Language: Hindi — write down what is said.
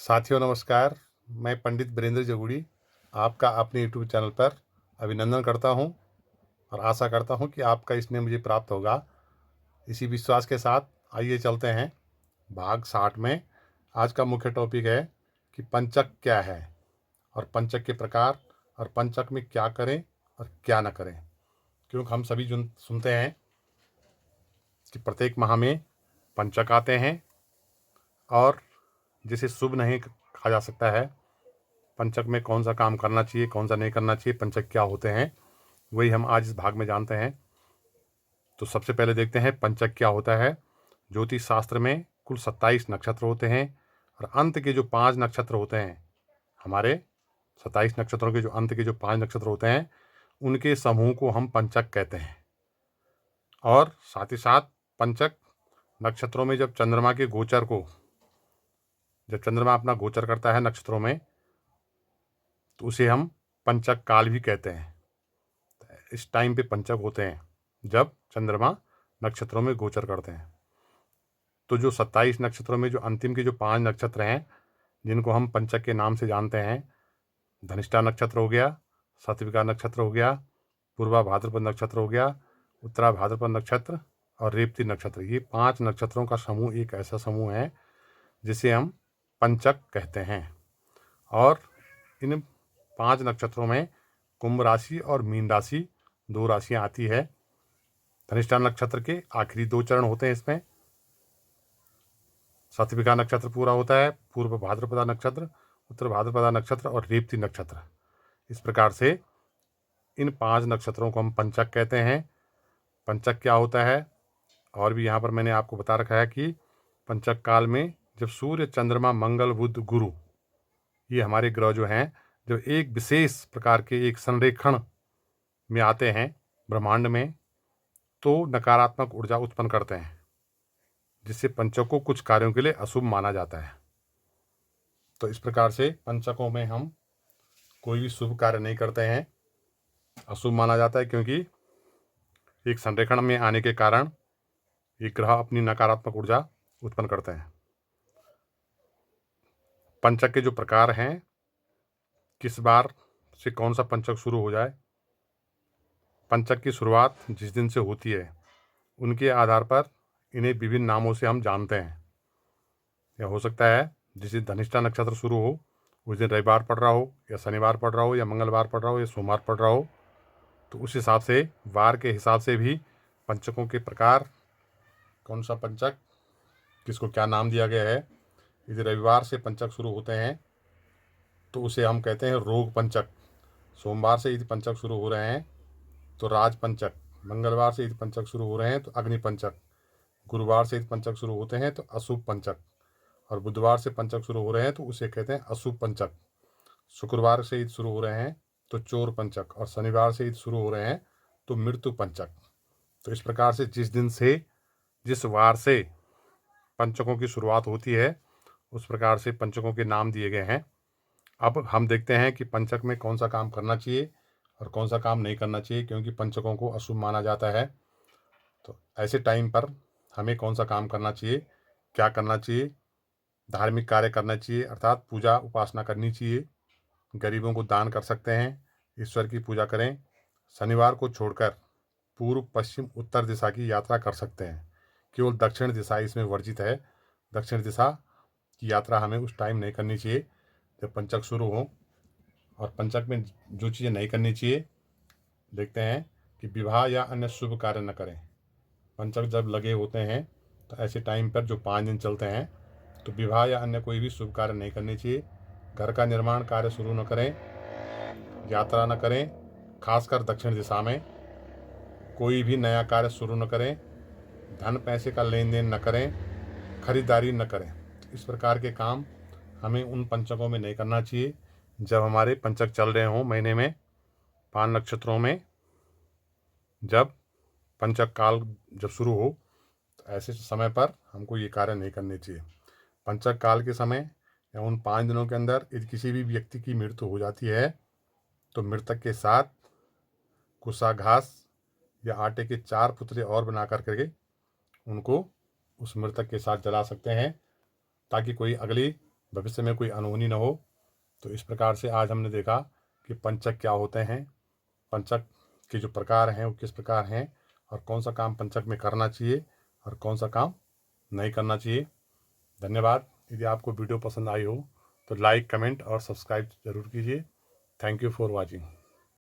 साथियों नमस्कार। मैं पंडित बीरेंद्र जगूड़ी आपका अपने यूट्यूब चैनल पर अभिनंदन करता हूं और आशा करता हूं कि आपका स्नेह मुझे प्राप्त होगा। इसी विश्वास के साथ आइए चलते हैं भाग 60 में। आज का मुख्य टॉपिक है कि पंचक क्या है और पंचक के प्रकार और पंचक में क्या करें और क्या न करें। क्योंकि हम सभी सुनते हैं कि प्रत्येक माह में पंचक आते हैं और जिसे शुभ नहीं कहा जा सकता है। पंचक में कौन सा काम करना चाहिए, कौन सा नहीं करना चाहिए, पंचक क्या होते हैं, वही हम आज इस भाग में जानते हैं। तो सबसे पहले देखते हैं पंचक क्या होता है। ज्योतिष शास्त्र में कुल 27 नक्षत्र होते हैं और अंत के जो 5 नक्षत्र होते हैं, हमारे 27 नक्षत्रों के जो अंत के जो 5 नक्षत्र होते हैं, उनके समूह को हम पंचक कहते हैं। और साथ ही साथ पंचक नक्षत्रों में जब चंद्रमा के गोचर को, जब चंद्रमा अपना गोचर करता है नक्षत्रों में, तो उसे हम पंचक काल भी कहते हैं। इस टाइम पे पंचक होते हैं जब चंद्रमा नक्षत्रों में गोचर करते हैं। तो जो 27 नक्षत्रों में जो अंतिम के जो 5 नक्षत्र हैं, जिनको हम पंचक के नाम से जानते हैं, धनिष्ठा नक्षत्र हो गया, सात्विका नक्षत्र हो गया, पूर्वा भाद्रपद नक्षत्र हो गया, उत्तरा भाद्रपद नक्षत्र और रेवती नक्षत्र। ये 5 नक्षत्रों का समूह एक ऐसा समूह है जिसे हम पंचक कहते हैं। और इन 5 नक्षत्रों में कुंभ राशि और मीन राशि 2 राशियां आती है। धनिष्ठा नक्षत्र के आखिरी 2 चरण होते हैं इसमें। सात्विका नक्षत्र पूरा होता है, पूर्व भाद्रपदा नक्षत्र, उत्तर भाद्रपदा नक्षत्र और रेवती नक्षत्र। इस प्रकार से इन 5 नक्षत्रों को हम पंचक कहते हैं। पंचक क्या होता है, और भी यहाँ पर मैंने आपको बता रखा है कि पंचक काल में जब सूर्य, चंद्रमा, मंगल, बुध, गुरु, ये हमारे ग्रह जो हैं, जब एक विशेष प्रकार के एक संरेखण में आते हैं ब्रह्मांड में, तो नकारात्मक ऊर्जा उत्पन्न करते हैं, जिससे पंचक को कुछ कार्यों के लिए अशुभ माना जाता है। तो इस प्रकार से पंचकों में हम कोई भी शुभ कार्य नहीं करते हैं, अशुभ माना जाता है, क्योंकि एक संरेखण में आने के कारण ये ग्रह अपनी नकारात्मक ऊर्जा उत्पन्न करते हैं। पंचक के जो प्रकार हैं, किस बार से कौन सा पंचक शुरू हो जाए, पंचक की शुरुआत जिस दिन से होती है उनके आधार पर इन्हें विभिन्न नामों से हम जानते हैं। यह हो सकता है जिस दिन धनिष्ठा नक्षत्र शुरू हो उस दिन रविवार पड़ रहा हो, या शनिवार पड़ रहा हो, या मंगलवार पड़ रहा हो, या सोमवार पड़ रहा हो। तो उस हिसाब से, वार के हिसाब से भी पंचकों के प्रकार, कौन सा पंचक किसको क्या नाम दिया गया है। यदि रविवार से पंचक शुरू होते हैं तो उसे हम कहते हैं रोग पंचक। सोमवार से यदि पंचक शुरू हो रहे हैं तो राज पंचक। मंगलवार से यदि पंचक शुरू हो रहे हैं तो अग्नि पंचक। गुरुवार से यदि पंचक शुरू होते हैं तो अशुभ पंचक। और बुधवार से पंचक शुरू हो रहे हैं तो उसे कहते हैं अशुभ पंचक। शुक्रवार से यदि शुरू हो रहे हैं तो चोर पंचक। और शनिवार से यदि शुरू हो रहे हैं तो मृत्यु पंचक। तो इस प्रकार से जिस दिन से, जिस वार से पंचकों की शुरुआत होती है, उस प्रकार से पंचकों के नाम दिए गए हैं। अब हम देखते हैं कि पंचक में कौन सा काम करना चाहिए और कौन सा काम नहीं करना चाहिए, क्योंकि पंचकों को अशुभ माना जाता है। तो ऐसे टाइम पर हमें कौन सा काम करना चाहिए, क्या करना चाहिए। धार्मिक कार्य करना चाहिए, अर्थात पूजा उपासना करनी चाहिए। गरीबों को दान कर सकते हैं, ईश्वर की पूजा करें। शनिवार को छोड़कर पूर्व, पश्चिम, उत्तर दिशा की यात्रा कर सकते हैं। केवल दक्षिण दिशा इसमें वर्जित है। दक्षिण दिशा की यात्रा हमें उस टाइम नहीं करनी चाहिए जब पंचक शुरू हो। और पंचक में जो चीज़ें नहीं करनी चाहिए, देखते हैं कि विवाह या अन्य शुभ कार्य न करें। पंचक जब लगे होते हैं तो ऐसे टाइम पर जो 5 दिन चलते हैं, तो विवाह या अन्य कोई भी शुभ कार्य नहीं करनी चाहिए। घर का निर्माण कार्य शुरू न करें, यात्रा न करें, खासकर दक्षिण दिशा में कोई भी नया कार्य शुरू न करें, धन पैसे का लेन देन न करें, खरीदारी न करें। इस प्रकार के काम हमें उन पंचकों में नहीं करना चाहिए जब हमारे पंचक चल रहे हों महीने में, 5 नक्षत्रों में। जब पंचक काल जब शुरू हो तो ऐसे समय पर हमको ये कार्य नहीं करने चाहिए। पंचक काल के समय या उन 5 दिनों के अंदर यदि किसी भी व्यक्ति की मृत्यु हो जाती है तो मृतक के साथ कुसा घास या आटे के 4 पुतले और बना करके उनको उस मृतक के साथ जला सकते हैं, ताकि कोई अगली भविष्य में कोई अनहोनी न हो। तो इस प्रकार से आज हमने देखा कि पंचक क्या होते हैं, पंचक के जो प्रकार हैं वो किस प्रकार हैं, और कौन सा काम पंचक में करना चाहिए और कौन सा काम नहीं करना चाहिए। धन्यवाद। यदि आपको वीडियो पसंद आई हो तो लाइक, कमेंट और सब्सक्राइब ज़रूर कीजिए। Thank you for watching.